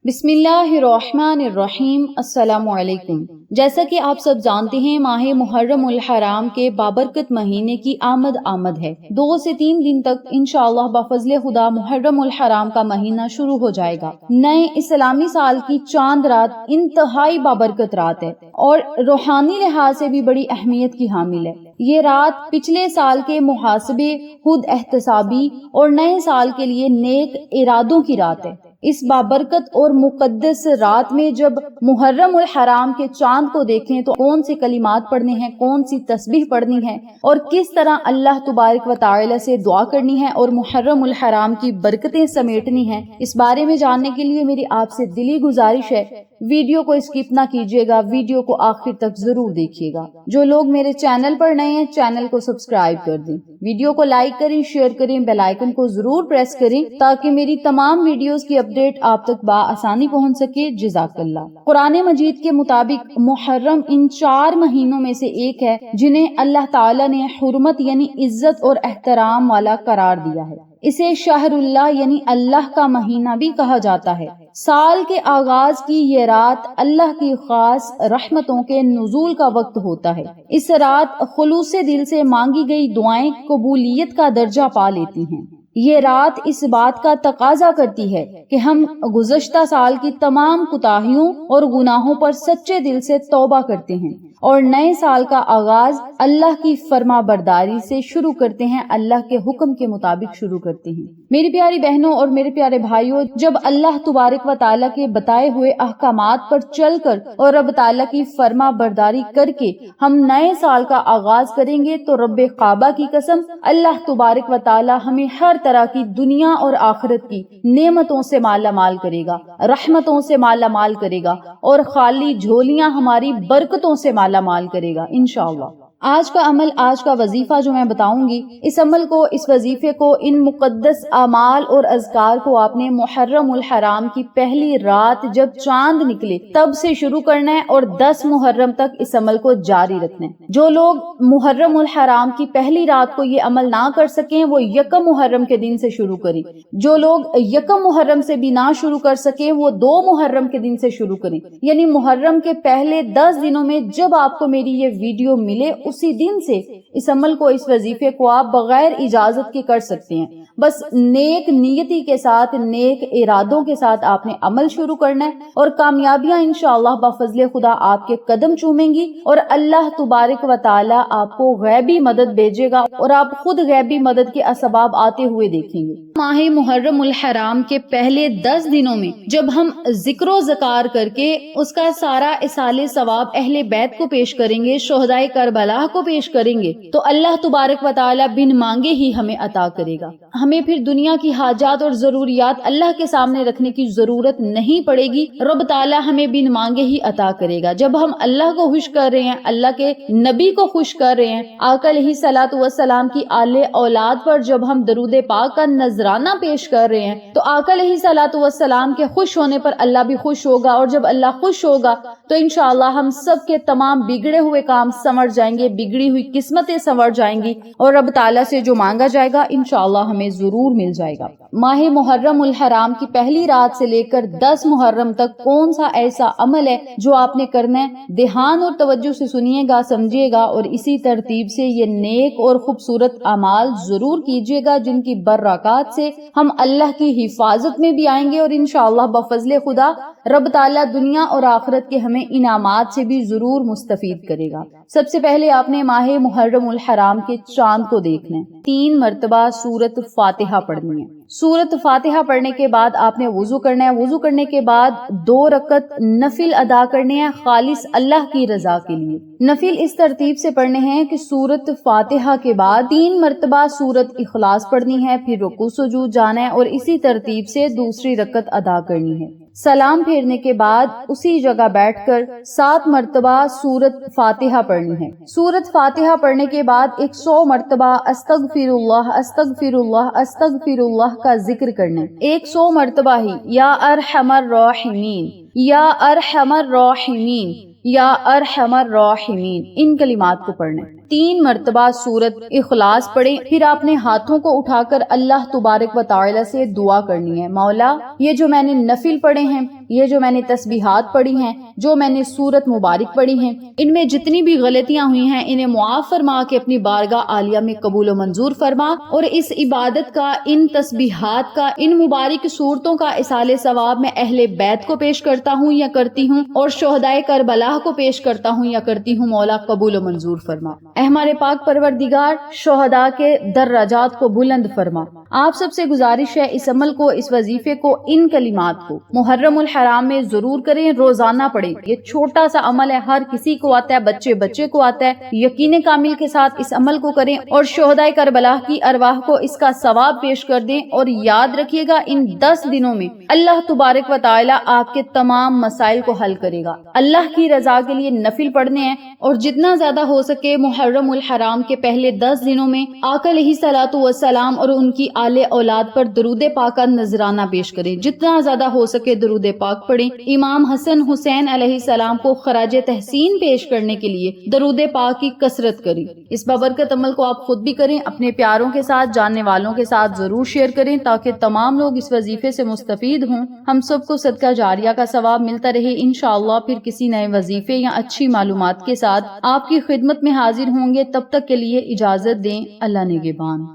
بسم اللہ الرحمن الرحیم۔ السلام علیکم۔ جیسا کہ آپ سب جانتے ہیں، ماہ محرم الحرام کے بابرکت مہینے کی آمد ہے۔ 2 سے 3 دن تک انشاءاللہ بفضل خدا محرم الحرام کا مہینہ شروع ہو جائے گا۔ نئے اسلامی سال کی چاند رات انتہائی بابرکت رات ہے اور روحانی لحاظ سے بھی بڑی اہمیت کی حامل ہے۔ یہ رات پچھلے سال کے محاسبے، خود احتسابی اور نئے سال کے لیے نیک ارادوں کی رات ہے۔ اس بابرکت اور مقدس رات میں جب محرم الحرام کے چاند کو دیکھیں تو کون سے کلمات پڑھنے ہیں، کون سی تسبیح پڑھنی ہے اور کس طرح اللہ تبارک و تعالی سے دعا کرنی ہے اور محرم الحرام کی برکتیں سمیٹنی ہیں، اس بارے میں جاننے کے لیے میری آپ سے دلی گزارش ہے، ویڈیو کو اسکپ نہ کیجیے گا، ویڈیو کو آخر تک ضرور دیکھیے گا۔ جو لوگ میرے چینل پر نئے ہیں، چینل کو سبسکرائب کر دیں، ویڈیو کو لائک کریں، شیئر کریں، بیل آئیکن کو ضرور پریس کریں تاکہ میری تمام ویڈیوز کی اپڈیٹ آپ تک بآسانی پہنچ سکے۔ جزاک اللہ۔ قرآن مجید کے مطابق محرم ان 4 مہینوں میں سے ایک ہے جنہیں اللہ تعالی نے حرمت یعنی عزت اور احترام والا قرار دیا ہے۔ اسے شہر اللہ یعنی اللہ کا مہینہ بھی کہا جاتا ہے۔ سال کے آغاز کی یہ رات اللہ کی خاص رحمتوں کے نزول کا وقت ہوتا ہے۔ اس رات خلوص دل سے مانگی گئی دعائیں قبولیت کا درجہ پا لیتی ہیں۔ یہ رات اس بات کا تقاضا کرتی ہے کہ ہم گزشتہ سال کی تمام کوتاہیوں اور گناہوں پر سچے دل سے توبہ کرتے ہیں اور نئے سال کا آغاز اللہ کی فرما برداری سے شروع کرتے ہیں، اللہ کے حکم کے مطابق شروع کرتے ہیں۔ میری پیاری بہنوں اور میرے پیارے بھائیوں، جب اللہ تبارک و تعالیٰ کے بتائے ہوئے احکامات پر چل کر اور رب تعالیٰ کی فرما برداری کر کے ہم نئے سال کا آغاز کریں گے تو رب کعبہ کی قسم اللہ تبارک و تعالیٰ ہمیں ہر طرح کی دنیا اور آخرت کی نعمتوں سے مالا مال کرے گا، رحمتوں سے مالا مال کرے گا اور خالی جھولیاں ہماری برکتوں سے مالا مال کرے گا انشاءاللہ۔ آج کا عمل، آج کا وظیفہ جو میں بتاؤں گی، اس عمل کو، اس وظیفے کو، ان مقدس اعمال اور اذکار کو آپ نے محرم الحرام کی پہلی رات جب چاند نکلے تب سے شروع کرنا ہے اور 10 محرم تک اس عمل کو جاری رکھنا ہے۔ جو لوگ محرم الحرام کی پہلی رات کو یہ عمل نہ کر سکیں وہ یکم محرم کے دن سے شروع کریں۔ جو لوگ یکم محرم سے بھی نہ شروع کر سکیں وہ 2 محرم کے دن سے شروع کریں، یعنی محرم کے پہلے 10 دنوں میں جب آپ کو میری یہ ویڈیو ملے اسی دن سے اس عمل کو، اس وظیفے کو آپ بغیر اجازت کے کر سکتے ہیں۔ بس نیک نیتی کے ساتھ، نیک ارادوں کے ساتھ آپ نے عمل شروع کرنا ہے اور کامیابیاں انشاءاللہ بفضل خدا آپ کے قدم چومیں گی اور اللہ تبارک و تعالی آپ کو غیبی مدد بھیجے گا اور آپ خود غیبی مدد کے اسباب آتے ہوئے دیکھیں گے۔ ماہ محرم الحرام کے پہلے 10 دنوں میں جب ہم ذکر و ذکار کر کے اس کا سارا اصال ثواب اہل بیت کو پیش کریں گے، شہدائے کربلا کو پیش کریں گے، تو اللہ تبارک و تعالی بن مانگے ہی ہمیں عطا کرے گا۔ ہمیں پھر دنیا کی حاجات اور ضروریات اللہ کے سامنے رکھنے کی ضرورت نہیں پڑے گی، رب تعالی ہمیں بن مانگے ہی عطا کرے گا۔ جب ہم اللہ کو خوش کر رہے ہیں، اللہ کے نبی کو خوش کر رہے ہیں، آقا علیہ الصلوۃ والسلام کی آل اولاد پر جب ہم درود پاک کا نذرانہ پیش کر رہے ہیں تو آقا علیہ الصلوۃ والسلام کے خوش ہونے پر اللہ بھی خوش ہوگا اور جب اللہ خوش ہوگا تو انشاءاللہ ہم سب کے تمام بگڑے ہوئے کام سنور جائیں گے، بگڑی ہوئی قسمتیں سنور جائیں گی اور رب تعالیٰ سے جو مانگا جائے گا انشاءاللہ ہمیں ضرور مل جائے گا۔ ماہ محرم الحرام کی پہلی رات سے لے کر 10 محرم تک کون سا ایسا عمل ہے جو آپ نے کرنا ہے؟ دھیان اور توجہ سے سنیے گا، سمجھیے گا اور اسی ترتیب سے یہ نیک اور خوبصورت اعمال ضرور کیجیے گا جن کی برکات سے ہم اللہ کی حفاظت میں بھی آئیں گے اور انشاءاللہ بفضل خدا رب تعالیٰ دنیا اور آخرت کے ہمیں انعامات سے بھی ضرور مستفید کرے گا۔ سب سے پہلے آپ نے ماہ محرم الحرام کے چاند کو دیکھنا ہے۔ 3 مرتبہ سورت فاتحہ پڑھنی ہے۔ سورت فاتحہ پڑھنے کے بعد آپ نے وضو کرنا ہے۔ وضو کرنے کے بعد 2 رکعت نفل ادا کرنے ہیں خالص اللہ کی رضا کے لیے۔ نفل اس ترتیب سے پڑھنے ہیں کہ سورت فاتحہ کے بعد 3 مرتبہ سورت اخلاص پڑھنی ہے، پھر رکوع سجود جانا ہے اور اسی ترتیب سے دوسری رکعت ادا کرنی ہے۔ سلام پھیرنے کے بعد اسی جگہ بیٹھ کر 7 مرتبہ سورت فاتحہ پڑھنی ہے۔ سورت فاتحہ پڑھنے کے بعد 100 مرتبہ استغفر اللہ استغفر اللہ استغفر اللہ کا ذکر کرنا ہے۔ 100 مرتبہ ہی یا ارحم الراحمین یا ارحم الراحمین یا ارحم الراحمین ان کلمات کو پڑھنا ہے۔ 3 مرتبہ سورت اخلاص پڑھیں، پھر اپنے ہاتھوں کو اٹھا کر اللہ تبارک و تعالی سے دعا کرنی ہے، مولا یہ جو میں نے نفل پڑھے ہیں، یہ جو میں نے تسبیحات پڑھی ہیں، جو میں نے سورت مبارک پڑھی ہیں، ان میں جتنی بھی غلطیاں ہوئی ہیں انہیں معاف فرما کے اپنی بارگاہ عالیہ میں قبول و منظور فرما، اور اس عبادت کا، ان تسبیحات کا، ان مبارک صورتوں کا اصال ثواب میں اہل بیت کو پیش کرتا ہوں یا کرتی ہوں، اور شہدائے کربلا کو پیش کرتا ہوں یا کرتی ہوں، مولا قبول و منظور فرما۔ اے ہمارے پاک پروردگار، شہداء کے درجات کو بلند فرما۔ آپ سب سے گزارش ہے اس عمل کو، اس وظیفے کو، ان کلمات کو محرم الحرام میں ضرور کریں، روزانہ پڑھیں۔ یہ چھوٹا سا عمل ہے، ہر کسی کو آتا ہے، بچے بچے کو آتا ہے۔ یقین کامل کے ساتھ اس عمل کو کریں اور شہدائے کربلا کی ارواح کو اس کا ثواب پیش کر دیں، اور یاد رکھیے گا ان 10 دنوں میں اللہ تبارک و تعالی آپ کے تمام مسائل کو حل کرے گا۔ اللہ کی رضا کے لیے نفل پڑھنے ہیں، اور جتنا زیادہ ہو سکے محرم الحرام کے پہلے 10 دنوں میں آقا علیہ الصلوۃ والسلام اور ان کی آل اولاد پر درود پاک کا نذرانہ پیش کریں۔ جتنا زیادہ ہو سکے درود پاک پڑھیں۔ امام حسن حسین علیہ السلام کو خراج تحسین پیش کرنے کے لیے درود پاک کی کثرت کریں۔ اس بابرکت عمل کو آپ خود بھی کریں، اپنے پیاروں کے ساتھ، جاننے والوں کے ساتھ ضرور شیئر کریں تاکہ تمام لوگ اس وظیفے سے مستفید ہوں، ہم سب کو صدقہ جاریہ کا ثواب ملتا رہے۔ انشاءاللہ پھر کسی نئے وظیفے یا اچھی معلومات کے ساتھ آپ کی خدمت میں حاضر ہوں گے، تب تک کے لیے اجازت دیں، اللہ نگہبان۔